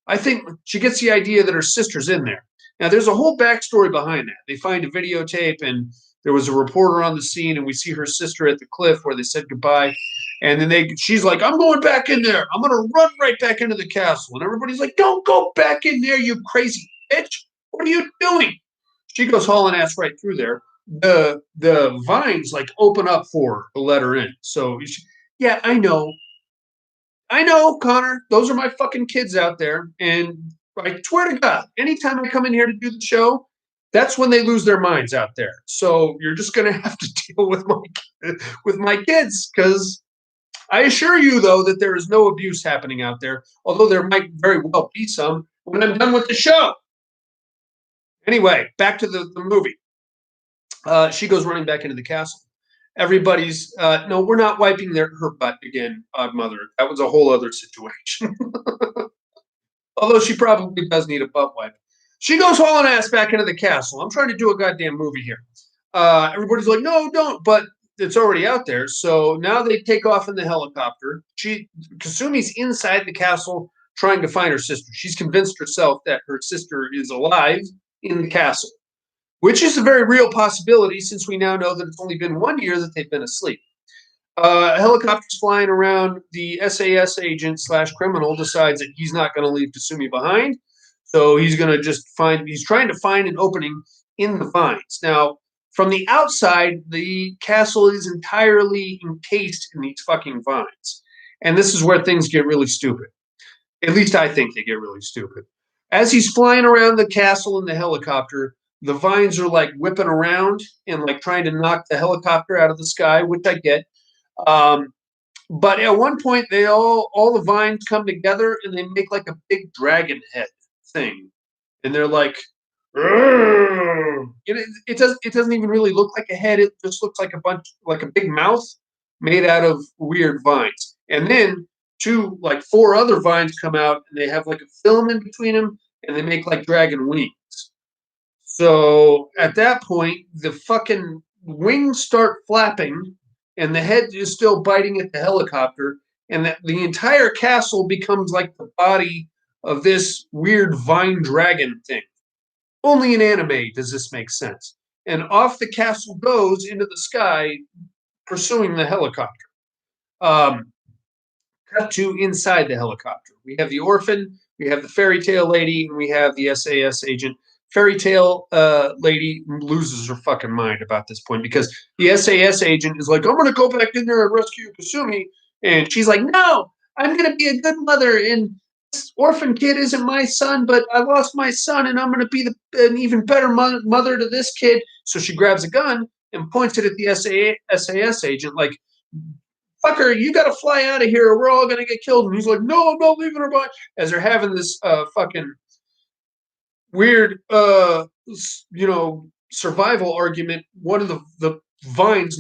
I think she gets the idea that her sister's in there. Now, there's a whole backstory behind that. They find a videotape, and there was a reporter on the scene, and we see her sister at the cliff where they said goodbye. And then she's like, I'm going back in there. I'm going to run right back into the castle. And everybody's like, don't go back in there, you crazy bitch. What are you doing? She goes hauling ass right through there. The vines like open up for her to let her in. So, yeah, I know, Connor. Those are my fucking kids out there. And I swear to God, anytime I come in here to do the show, that's when they lose their minds out there. So you're just going to have to deal with my kids, because I assure you, though, that there is no abuse happening out there, although there might very well be some when I'm done with the show. Anyway, back to the movie. She goes running back into the castle. Everybody's, no, we're not wiping her butt again, Odd Mother. That was a whole other situation. Although she probably does need a butt wipe. She goes hauling ass back into the castle. I'm trying to do a goddamn movie here. Everybody's like, no, don't. But it's already out there. So now they take off in the helicopter. Kasumi's inside the castle trying to find her sister. She's convinced herself that her sister is alive in the castle, which is a very real possibility since we now know that it's only been 1 year that they've been asleep. Helicopter's flying around. The SAS agent / criminal decides that he's not going to leave Kasumi behind. So he's going to he's trying to find an opening in the vines. Now, from the outside, the castle is entirely encased in these fucking vines. And this is where things get really stupid. At least I think they get really stupid. As he's flying around the castle in the helicopter, the vines are like whipping around and like trying to knock the helicopter out of the sky, which I get. But at one point, all the vines come together and they make like a big dragon head thing, and they're like, it doesn't even really look like a head. It just looks like a big mouth made out of weird vines. And then four other vines come out, and they have like a film in between them, and they make like dragon wings. So at that point, the fucking wings start flapping, and the head is still biting at the helicopter, and the entire castle becomes like the body of this weird vine dragon thing. Only in anime does this make sense. And off the castle goes into the sky, pursuing the helicopter. Um, Cut to inside the helicopter. We have the orphan, we have the fairy tale lady, and we have the SAS agent. Fairy tale lady loses her fucking mind about this point because the SAS agent is like, I'm going to go back in there and rescue Kasumi. And she's like, no, I'm going to be a good mother. And this orphan kid isn't my son, but I lost my son, and I'm going to be an even better mother to this kid. So she grabs a gun and points it at the SAS agent, like, fucker, you got to fly out of here or we're all going to get killed. And he's like, no, I'm not leaving her behind. As they're having this fucking weird, survival argument, one of the vines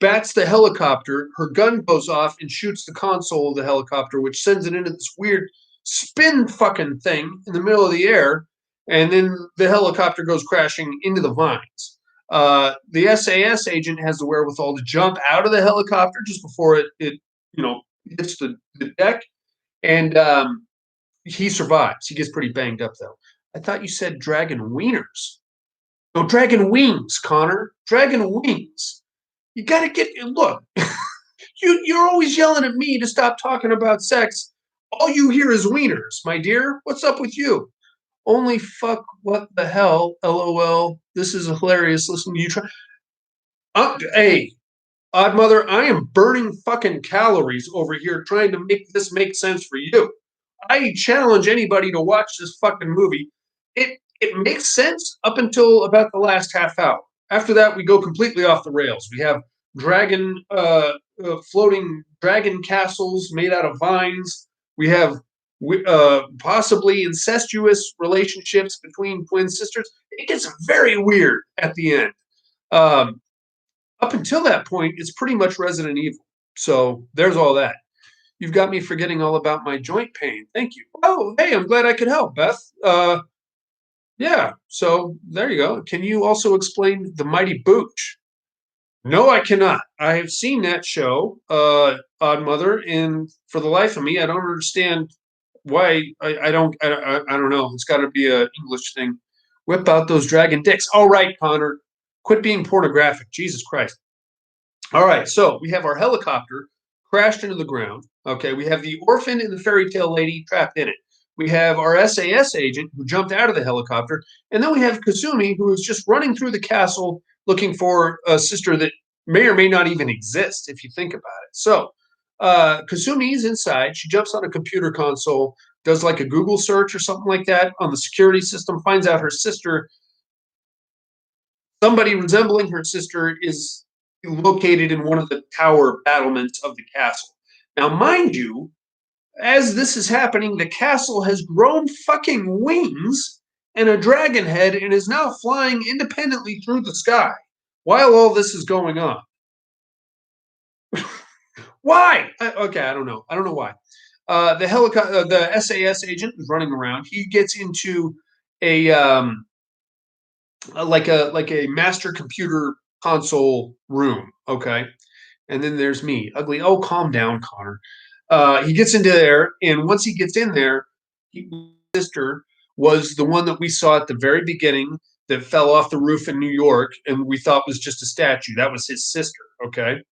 bats the helicopter. Her gun goes off and shoots the console of the helicopter, which sends it into this weird spin fucking thing in the middle of the air. And then the helicopter goes crashing into the vines. The SAS agent has the wherewithal to jump out of the helicopter just before it hits the deck, and he survives. He gets pretty banged up though. I thought you said dragon wieners. No, dragon wings, Connor. Dragon wings. You gotta look. You're always yelling at me to stop talking about sex. All you hear is wieners, my dear. What's up with you? Only fuck, what the hell? LOL. This is hilarious. Listen to you try. Hey, Odd Mother, I am burning fucking calories over here trying to make this make sense for you. I challenge anybody to watch this fucking movie. It makes sense up until about the last half hour. After that, we go completely off the rails. We have dragon, floating dragon castles made out of vines. We have possibly incestuous relationships between twin sisters. It gets very weird at the end. Up until that point, it's pretty much Resident Evil. So there's all that. You've got me forgetting all about my joint pain. Thank you. Oh, hey, I'm glad I could help, Beth. Yeah, so there you go. Can you also explain the Mighty Booch? No, I cannot. I have seen that show, Odd Mother, and for the life of me, I don't understand why. I don't know. It's got to be a English thing. Whip out those dragon dicks. All right, Connor, quit being pornographic. Jesus Christ. All right, so we have our helicopter crashed into the ground. Okay, we have the orphan and the fairy tale lady trapped in it. We have our SAS agent who jumped out of the helicopter, and then we have Kasumi who is just running through the castle looking for a sister that may or may not even exist if you think about it. So Kasumi is inside. She jumps on a computer console, does like a Google search or something like that on the security system, finds out her sister, somebody resembling her sister, is located in one of the tower battlements of the castle. Now, mind you, as this is happening, the castle has grown fucking wings and a dragon head and is now flying independently through the sky while all this is going on. Why? Okay, I don't know. I don't know why. The SAS agent is running around. He gets into a like a master computer console room. Okay, and then there's me, ugly. Oh, calm down, Connor. He gets into there, and once he gets in there, his sister was the one that we saw at the very beginning that fell off the roof in New York, and we thought was just a statue. That was his sister. Okay,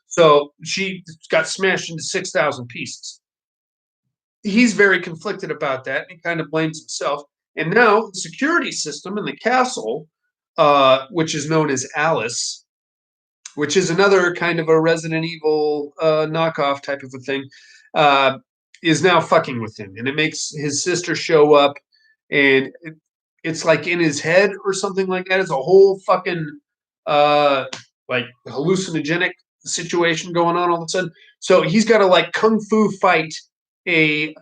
so she got smashed into 6,000 pieces. He's very conflicted about that, and he kind of blames himself. And now the security system in the castle, which is known as Alice, which is another kind of a Resident Evil knockoff type of a thing, is now fucking with him. And it makes his sister show up, and it's like in his head or something like that. It's a whole fucking like hallucinogenic situation going on all of a sudden. So he's got to like kung fu fight a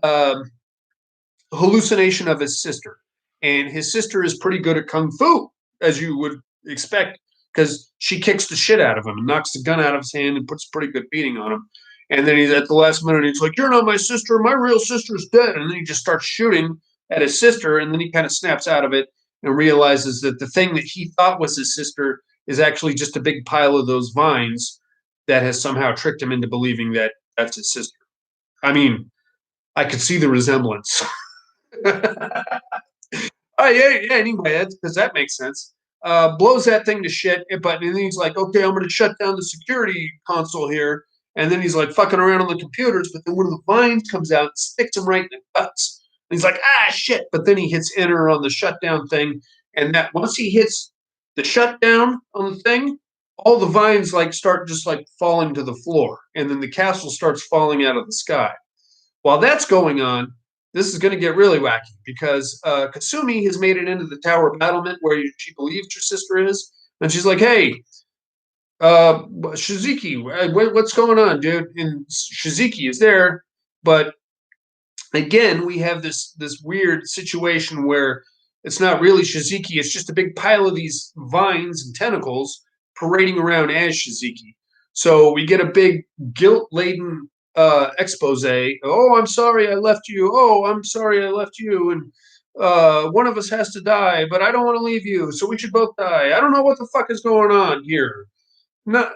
hallucination of his sister. And his sister is pretty good at kung fu, as you would expect, because she kicks the shit out of him and knocks the gun out of his hand and puts a pretty good beating on him. And then he's at the last minute, he's like, "You're not my sister. My real sister's dead." And then he just starts shooting at his sister. And then he kind of snaps out of it and realizes that the thing that he thought was his sister is actually just a big pile of those vines that has somehow tricked him into believing that that's his sister. I mean, I could see the resemblance. Oh yeah, yeah. Anyway, that's because that makes sense. Blows that thing to shit, but and then he's like, "Okay, I'm going to shut down the security console here." And then he's like fucking around on the computers, but then one of the vines comes out and sticks him right in the guts. And he's like, "Ah, shit!" But then he hits enter on the shutdown thing, and that once he hits the shutdown on the thing, all the vines like start just like falling to the floor, and then the castle starts falling out of the sky. While that's going on, this is going to get really wacky because Kasumi has made it into the tower battlement where she believes her sister is, and she's like, "Hey, Shizuki, what's going on, dude?" And Shizuki is there, but again, we have this weird situation where it's not really Shizuki; it's just a big pile of these vines and tentacles parading around as Shizuki. So we get a big guilt-laden expose. Oh, I'm sorry I left you. Oh, I'm sorry I left you. And one of us has to die, but I don't want to leave you, so we should both die. I don't know what the fuck is going on here. Not,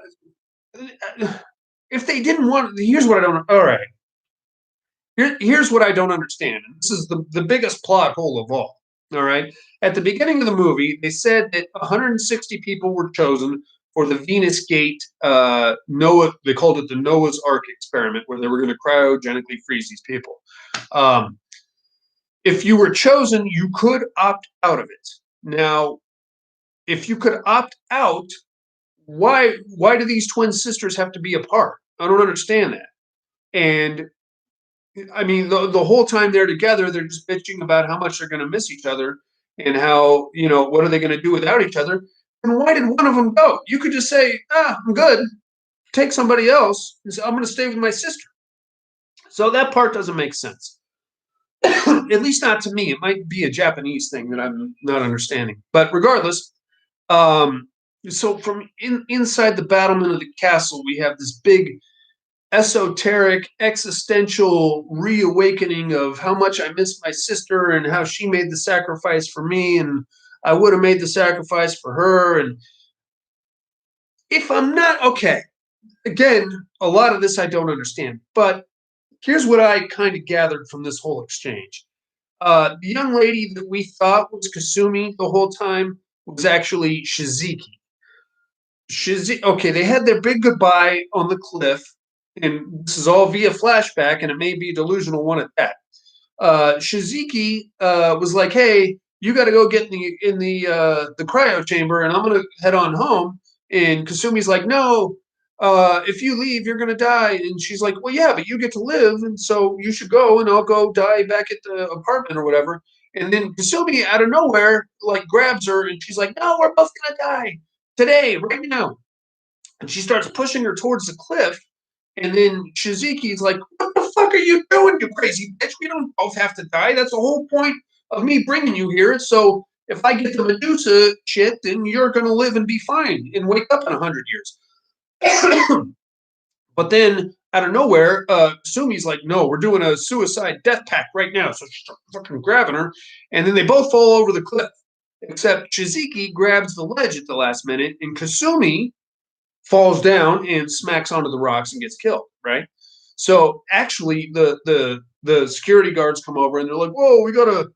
if they didn't want, here's what I don't. All right, here's what I don't understand. And this is the biggest plot hole of all. All right. At the beginning of the movie, they said that 160 people were chosen for the Venus Gate Noah. They called it the Noah's Ark experiment, where they were going to cryogenically freeze these people. Um, if you were chosen, you could opt out of it. Now, if you could opt out, why do these twin sisters have to be apart? I don't understand that. And I mean, the whole time they're together, they're just bitching about how much they're going to miss each other and how, what are they going to do without each other? And why did one of them go? You could just say, I'm good. Take somebody else. And say, I'm going to stay with my sister. So that part doesn't make sense. At least not to me. It might be a Japanese thing that I'm not understanding. But regardless, um, so from inside the battlement of the castle, we have this big esoteric existential reawakening of how much I miss my sister and how she made the sacrifice for me and I would have made the sacrifice for her. And if I'm not okay, again, a lot of this I don't understand, but here's what I kind of gathered from this whole exchange. The young lady that we thought was Kasumi the whole time was actually Shizuki. Okay, they had their big goodbye on the cliff, and this is all via flashback, and it may be a delusional one at that. Shizuki was like, "Hey, you got to go get in the cryo chamber, and I'm gonna head on home." And Kasumi's like, "No, if you leave, you're gonna die." And she's like, "Well, yeah, but you get to live, and so you should go, and I'll go die back at the apartment or whatever." And then Kasumi, out of nowhere, like grabs her, and she's like, "No, we're both gonna die today, right now." And she starts pushing her towards the cliff. And then Shizuki's like, "What the fuck are you doing, you crazy bitch? We don't both have to die. That's the whole point of me bringing you here. So if I get the Medusa shit, then you're going to live and be fine and wake up in 100 years." But then out of nowhere, Sumi's like, "No, we're doing a suicide death pact right now." So she's fucking grabbing her. And then they both fall over the cliff. Except Shizuki grabs the ledge at the last minute, and Kasumi falls down and smacks onto the rocks and gets killed, right? So actually, the security guards come over and they're like, "Whoa, we got a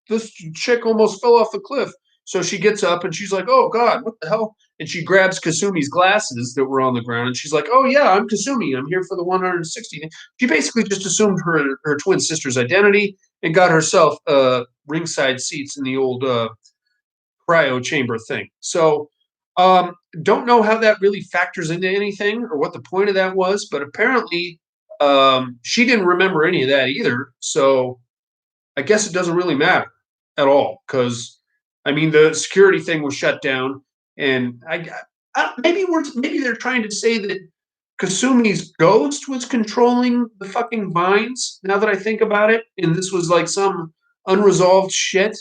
this chick almost fell off the cliff." So she gets up and she's like, "Oh God, what the hell?" And she grabs Kasumi's glasses that were on the ground and she's like, "Oh yeah, I'm Kasumi. I'm here for the 160." She basically just assumed her twin sister's identity and got herself ringside seats in the old cryo chamber thing. So don't know how that really factors into anything or what the point of that was, but apparently she didn't remember any of that either. So I guess it doesn't really matter at all because I mean the security thing was shut down, and maybe they're trying to say that Kasumi's ghost was controlling the fucking vines. Now that I think about it, and this was like some unresolved shit.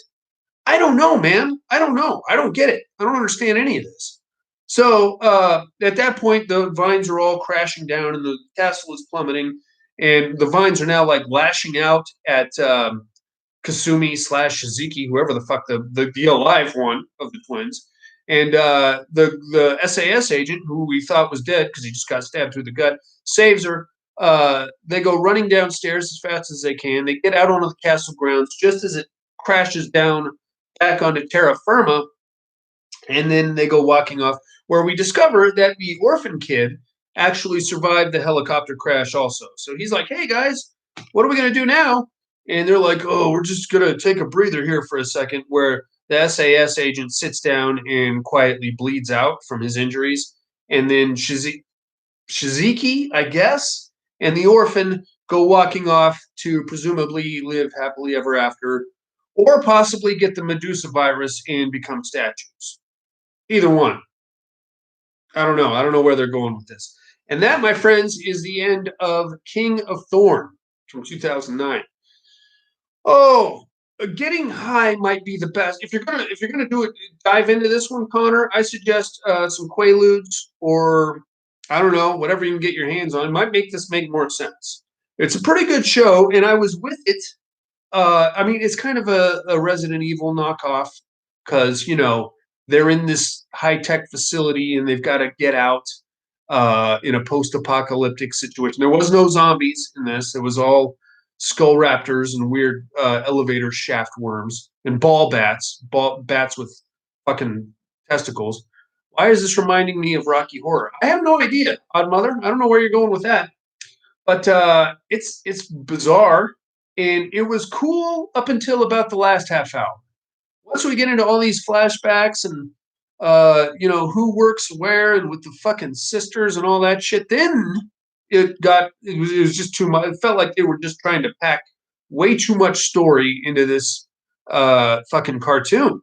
I don't know, man. I don't know. I don't get it. I don't understand any of this. So at that point, the vines are all crashing down and the castle is plummeting. And the vines are now like lashing out at Kasumi slash Shizuki, whoever the fuck the alive one of the twins. And the SAS agent, who we thought was dead because he just got stabbed through the gut, saves her. They go running downstairs as fast as they can. They get out onto the castle grounds just as it crashes down back onto terra firma, and then they go walking off, where we discover that the orphan kid actually survived the helicopter crash also. So he's like, hey guys, what are we going to do now? And they're like, oh, we're just going to take a breather here for a second, where the SAS agent sits down and quietly bleeds out from his injuries. And then Shiziki, I guess, and the orphan go walking off to presumably live happily ever after, or possibly get the Medusa virus and become statues. Either one. I don't know. I don't know where they're going with this. And that, my friends, is the end of King of Thorn from 2009. Oh, getting high might be the best. If you're gonna do it, dive into this one, Connor. I suggest some Quaaludes, or I don't know, whatever you can get your hands on. Might make this make more sense. It's a pretty good show, and I was with it. I mean, it's kind of a Resident Evil knockoff, because they're in this high tech facility and they've got to get out in a post apocalyptic situation. There was no zombies in this. It was all skull raptors and weird elevator shaft worms and ball bats with fucking testicles. Why is this reminding me of Rocky Horror? I have no idea, Odd Mother. I don't know where you're going with that, but it's bizarre, and it was cool up until about the last half hour. Once we get into all these flashbacks and who works where and with the fucking sisters and all that shit, then it was just too much. It felt like they were just trying to pack way too much story into this fucking cartoon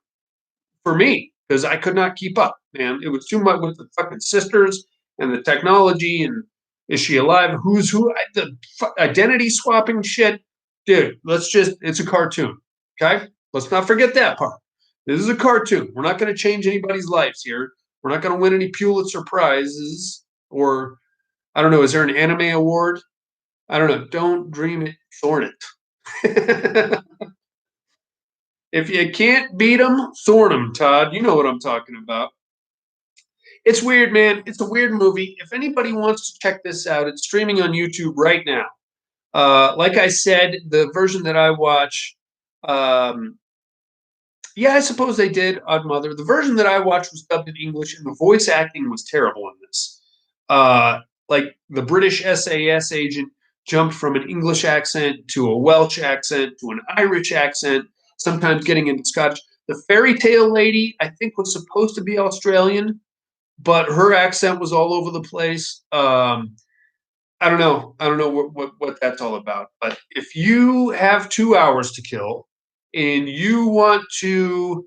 for me, because I could not keep up, man. It was too much with the fucking sisters and the technology, and is she alive? Who's who? The identity swapping shit, dude. It's a cartoon, okay? Let's not forget that part. This is a cartoon. We're not going to change anybody's lives here. We're not going to win any Pulitzer prizes, or I don't know. Is there an anime award? I don't know. Don't dream it, thorn it. If you can't beat them, thorn them, Todd. You know what I'm talking about. It's weird, man. It's a weird movie. If anybody wants to check this out, it's streaming on YouTube right now. Like I said, the version that I watch, yeah, I suppose they did, Odd Mother. The version that I watched was dubbed in English, and the voice acting was terrible in this. Like the British SAS agent jumped from an English accent to a Welsh accent to an Irish accent, sometimes getting into Scottish. The fairy tale lady, I think, was supposed to be Australian, but her accent was all over the place. I don't know. I don't know what that's all about. But if you have 2 hours to kill and you want to,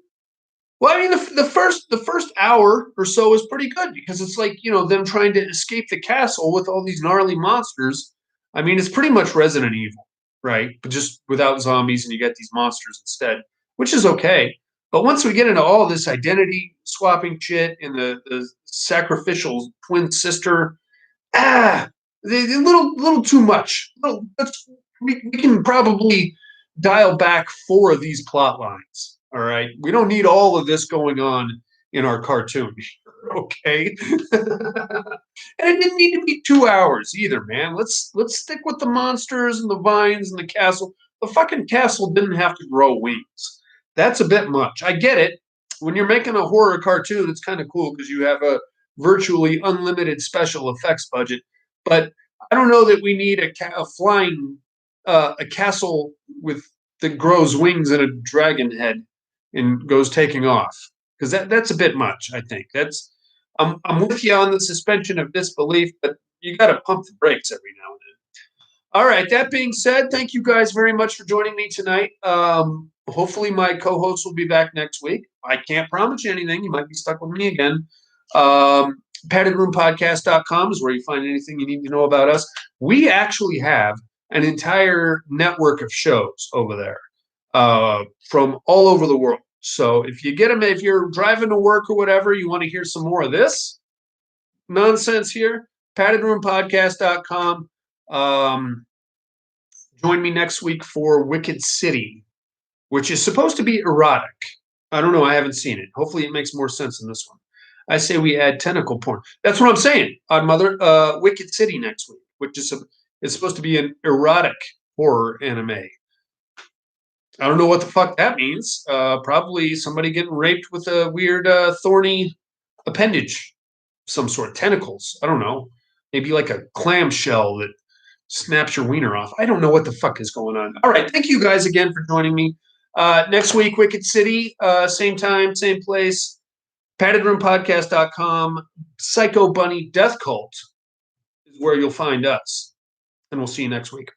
well, I mean, the first hour or so is pretty good, because it's like them trying to escape the castle with all these gnarly monsters. I mean, it's pretty much Resident Evil, right? But just without zombies, and you get these monsters instead, which is okay. But once we get into all this identity swapping shit and the sacrificial twin sister, ah, a little too much. We can probably dial back 4 of these plot lines. All right, we don't need all of this going on in our cartoon. Okay, and it didn't need to be 2 hours either, man. Let's stick with the monsters and the vines and the castle. The fucking castle didn't have to grow wings. That's a bit much. I get it. When you're making a horror cartoon, it's kind of cool because you have a virtually unlimited special effects budget. But I don't know that we need a flying a castle with that grows wings and a dragon head and goes taking off, because that's a bit much. I think I'm with you on the suspension of disbelief, but you got to pump the brakes every now and then. All right. That being said, thank you guys very much for joining me tonight. Hopefully, my co-host will be back next week. I can't promise you anything. You might be stuck with me again. PaddedRoomPodcast.com is where you find anything you need to know about us. We actually have an entire network of shows over there from all over the world. So if you get them, if you're driving to work or whatever, you want to hear some more of this nonsense here, PaddedRoomPodcast.com. Join me next week for Wicked City, which is supposed to be erotic. I don't know. I haven't seen it. Hopefully it makes more sense in this one. I say we add tentacle porn. That's what I'm saying, Odd Mother. Wicked City next week, which is It's supposed to be an erotic horror anime. I don't know what the fuck that means. Probably somebody getting raped with a weird thorny appendage, some sort, tentacles. I don't know. Maybe like a clamshell that snaps your wiener off. I don't know what the fuck is going on. All right, thank you guys again for joining me. Next week, Wicked City, same time, same place. PaddedRoomPodcast.com. Psycho Bunny Death Cult is where you'll find us. And we'll see you next week.